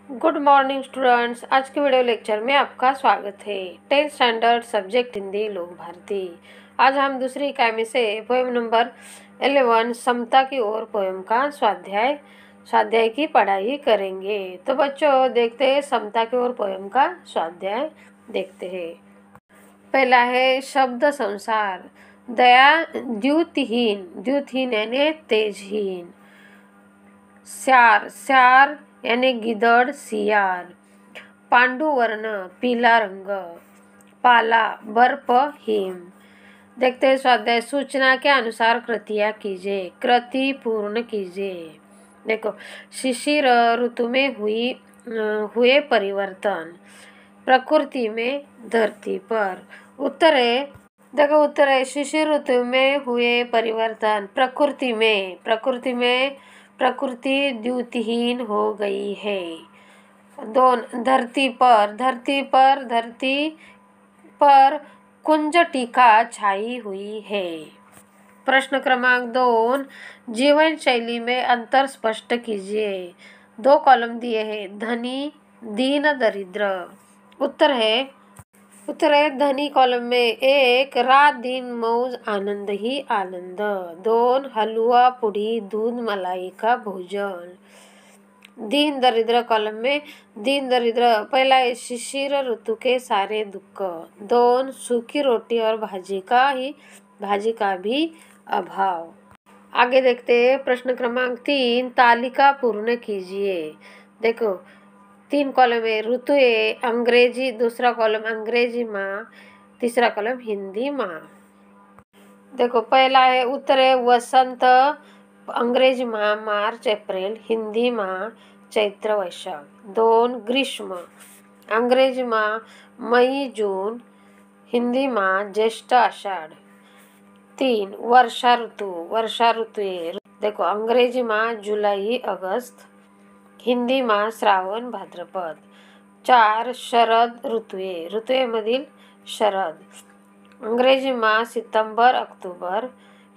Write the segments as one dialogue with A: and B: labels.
A: Good morning students. आज के video lecture में आपका स्वागत है। 10th स्टैंडर्ड सब्जेक्ट हिंदी लोक भारती। आज हम दूसरी इकाई में से पोएम नंबर 11 समता की ओर पोएम का स्वाध्याय की पढ़ाई करेंगे। तो बच्चों देखते हैं समता की ओर पोएम का स्वाध्याय देखते हैं। पहला है शब्द संसार। दया द्युतिहीन यानी तेजहीन। स्यार यानी गिदड़ सियार। पांडुवर्ण पीला रंग। पाला बर्फ हिम। देखते हैं स्वाध्याय। सूचना के अनुसार कृतियाँ कीजिए। कृति पूर्ण कीजिए। देखो, शिशिर ऋतु में हुए परिवर्तन। प्रकृति में धरती पर। उत्तर है शिशिर ऋतु में हुए परिवर्तन। प्रकृति द्युतिहीन हो गई है। धरती पर कुंज टीका छाई हुई है। प्रश्न क्रमांक 2, जीवन शैली में अंतर स्पष्ट कीजिए। 2 कॉलम दिए हैं। धनी, दीन, दरिद्र। उत्तर है धनी कॉलम में 1 रात दिन मौज आनंद ही आनंद। 2 हलवा पूड़ी दूध मलाई का भोजन। दीन दरिद्र कॉलम में दीन दरिद्र पहला है शिशिर ऋतु के सारे दुख। 2 सूखी रोटी और भाजी का भी अभाव। आगे देखते हैं। प्रश्न क्रमांक 3, तालिका पूर्ण कीजिए। देखो, 3 कॉलम है। ऋतु है अंग्रेजी, दूसरा कॉलम अंग्रेजी माह, तीसरा कॉलम हिंदी माह। देखो, पहला है उत्तर है वसंत, अंग्रेजी माह मार्च अप्रैल, हिंदी माह चैत्र वैशाख। 2 ग्रीष्म, अंग्रेजी माह मई जून, हिंदी माह ज्येष्ठ आषाढ़। 3 वर्षा ऋतु है। देखो, अंग्रेजी माह जुलाई अगस्त, हिंदी माह श्रावण भाद्रपद। 4 शरद ऋतू मधील शरद, अंग्रेजी माह सितंबर अक्टूबर,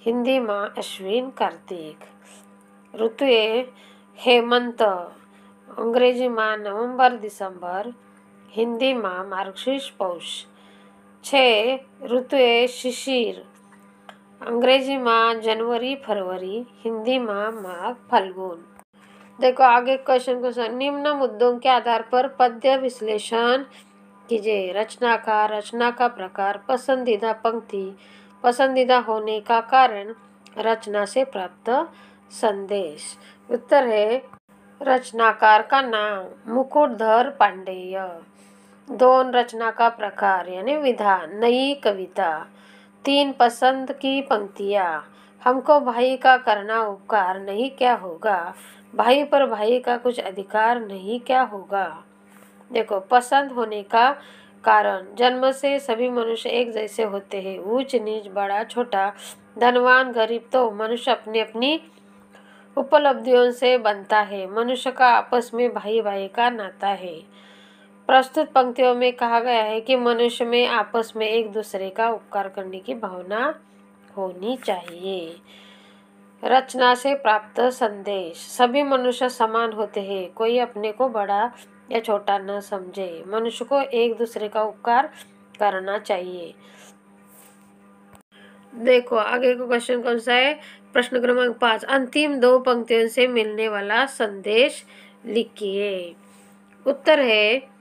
A: हिंदी माह अश्विन कार्तिक। ऋतु हेमंत, अंग्रेजी माह नवंबर दिसंबर, हिंदी माह मार्गशीर्ष पौष। 6 ऋतु शिशिर, अंग्रेजी माह जनवरी फरवरी, हिंदी माह माघ फाल्गुन। देखो आगे क्वेश्चन निम्न मुद्दों के आधार पर पद्य विश्लेषण कीजिए। रचना का प्रकार, पसंदीदा पंक्ति, पसंदीदा होने का कारण, रचना से प्राप्त संदेश। उत्तर है रचनाकार का नाम मुकुटधर पांडेय। 2 रचना का प्रकार यानी विधा, नई कविता। 3 पसंद की पंक्तियाँ, हमको भाई का करना उपकार नहीं क्या होगा, भाई पर भाई का कुछ अधिकार नहीं क्या होगा। देखो, पसंद होने का कारण, जन्म से सभी मनुष्य एक जैसे होते हैं। ऊंच नीच, बड़ा छोटा, धनवान गरीब तो मनुष्य अपनी अपनी उपलब्धियों से बनता है। मनुष्य का आपस में भाई भाई का नाता है। प्रस्तुत पंक्तियों में कहा गया है कि मनुष्य में आपस में एक दूसरे का उपकार करने की भावना होनी चाहिए। रचना से प्राप्त संदेश, सभी मनुष्य समान होते हैं, कोई अपने को बड़ा या छोटा न समझे। मनुष्य को एक दूसरे का उपकार करना चाहिए। देखो आगे का क्वेश्चन कौन सा है। प्रश्न क्रमांक 5, अंतिम 2 पंक्तियों से मिलने वाला संदेश लिखिए। उत्तर है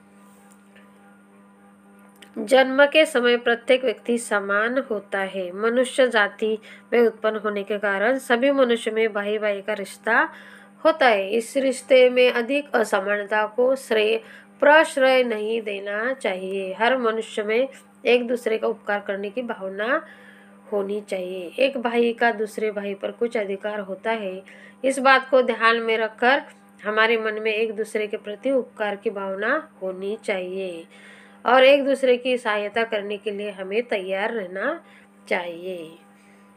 A: जन्म के समय प्रत्येक व्यक्ति समान होता है। मनुष्य जाति में उत्पन्न होने के कारण सभी मनुष्य में भाई भाई का रिश्ता होता है। इस रिश्ते में अधिक असमानता को प्रश्रय नहीं देना चाहिए। हर मनुष्य में एक दूसरे का उपकार करने की भावना होनी चाहिए। एक भाई का दूसरे भाई पर कुछ अधिकार होता है। इस बात को ध्यान में रखकर हमारे मन में एक दूसरे के प्रति उपकार की भावना होनी चाहिए और एक दूसरे की सहायता करने के लिए हमें तैयार रहना चाहिए।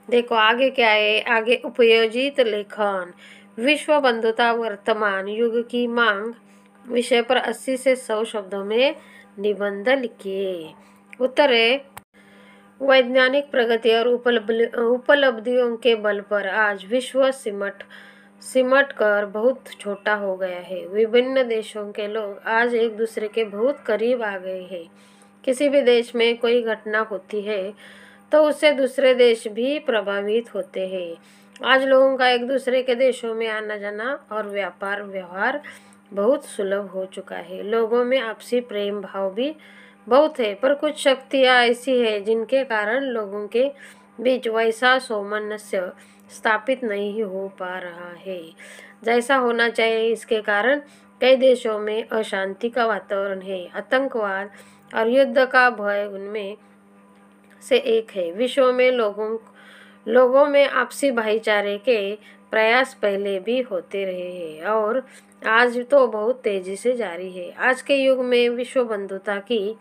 A: देखो आगे क्या है। आगे उपयोजित लेखन, विश्व बंधुता वर्तमान युग की मांग विषय पर 80 से 100 शब्दों में निबंध लिखिए। उत्तर है वैज्ञानिक प्रगति और उपलब्धियों के बल पर आज विश्व सिमट सिमट कर बहुत छोटा हो गया है। विभिन्न देशों के लोग आज एक दूसरे के बहुत करीब आ गए हैं। किसी भी देश में कोई घटना होती है तो उससे दूसरे देश भी प्रभावित होते हैं। आज लोगों का एक दूसरे के देशों में आना जाना और व्यापार व्यवहार बहुत सुलभ हो चुका है। लोगों में आपसी प्रेम भाव भी बहुत है, पर कुछ शक्तियाँ ऐसी है जिनके कारण लोगों के बीच वैसा सामंजस्य स्थापित नहीं हो पा रहा है जैसा होना चाहिए। इसके कारण कई देशों में अशांति का वातावरण है। आतंकवाद और युद्ध का भय उनमें से एक है। विश्व में लोगों में आपसी भाईचारे के प्रयास पहले भी होते रहे हैं और आज तो बहुत तेजी से जारी है। आज के युग में विश्व बंधुता की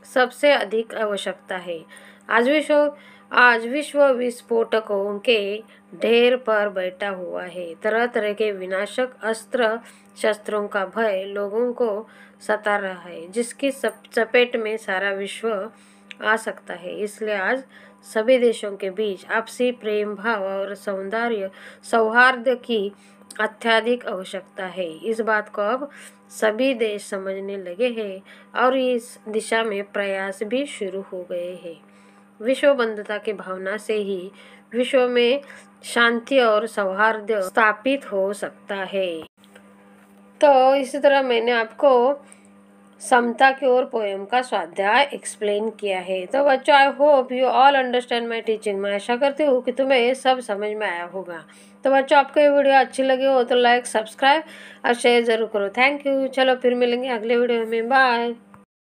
A: सबसे अधिक आवश्यकता है। आज विश्व विस्फोटकों के ढेर पर बैठा हुआ है। तरह तरह के विनाशक अस्त्र शस्त्रों का भय लोगों को सता रहा है, जिसकी चपेट में सारा विश्व आ सकता है। इसलिए आज सभी देशों के बीच आपसी प्रेम भाव और सौहार्द की अत्यधिक आवश्यकता है। इस बात को अब सभी देश समझने लगे हैं और इस दिशा में प्रयास भी शुरू हो गए हैं। विश्व बंधुता की भावना से ही विश्व में शांति और सौहार्द स्थापित हो सकता है। तो इसी तरह मैंने आपको समता की ओर पोएम का स्वाध्याय एक्सप्लेन किया है। तो बच्चों, I hope you all understand my teaching. मैं आशा करती हूँ कि तुम्हें सब समझ में आया होगा। तो बच्चों, आपको ये वीडियो अच्छी लगी हो तो लाइक, सब्सक्राइब और शेयर ज़रूर करो। Thank you. चलो फिर मिलेंगे अगले वीडियो में। बाय।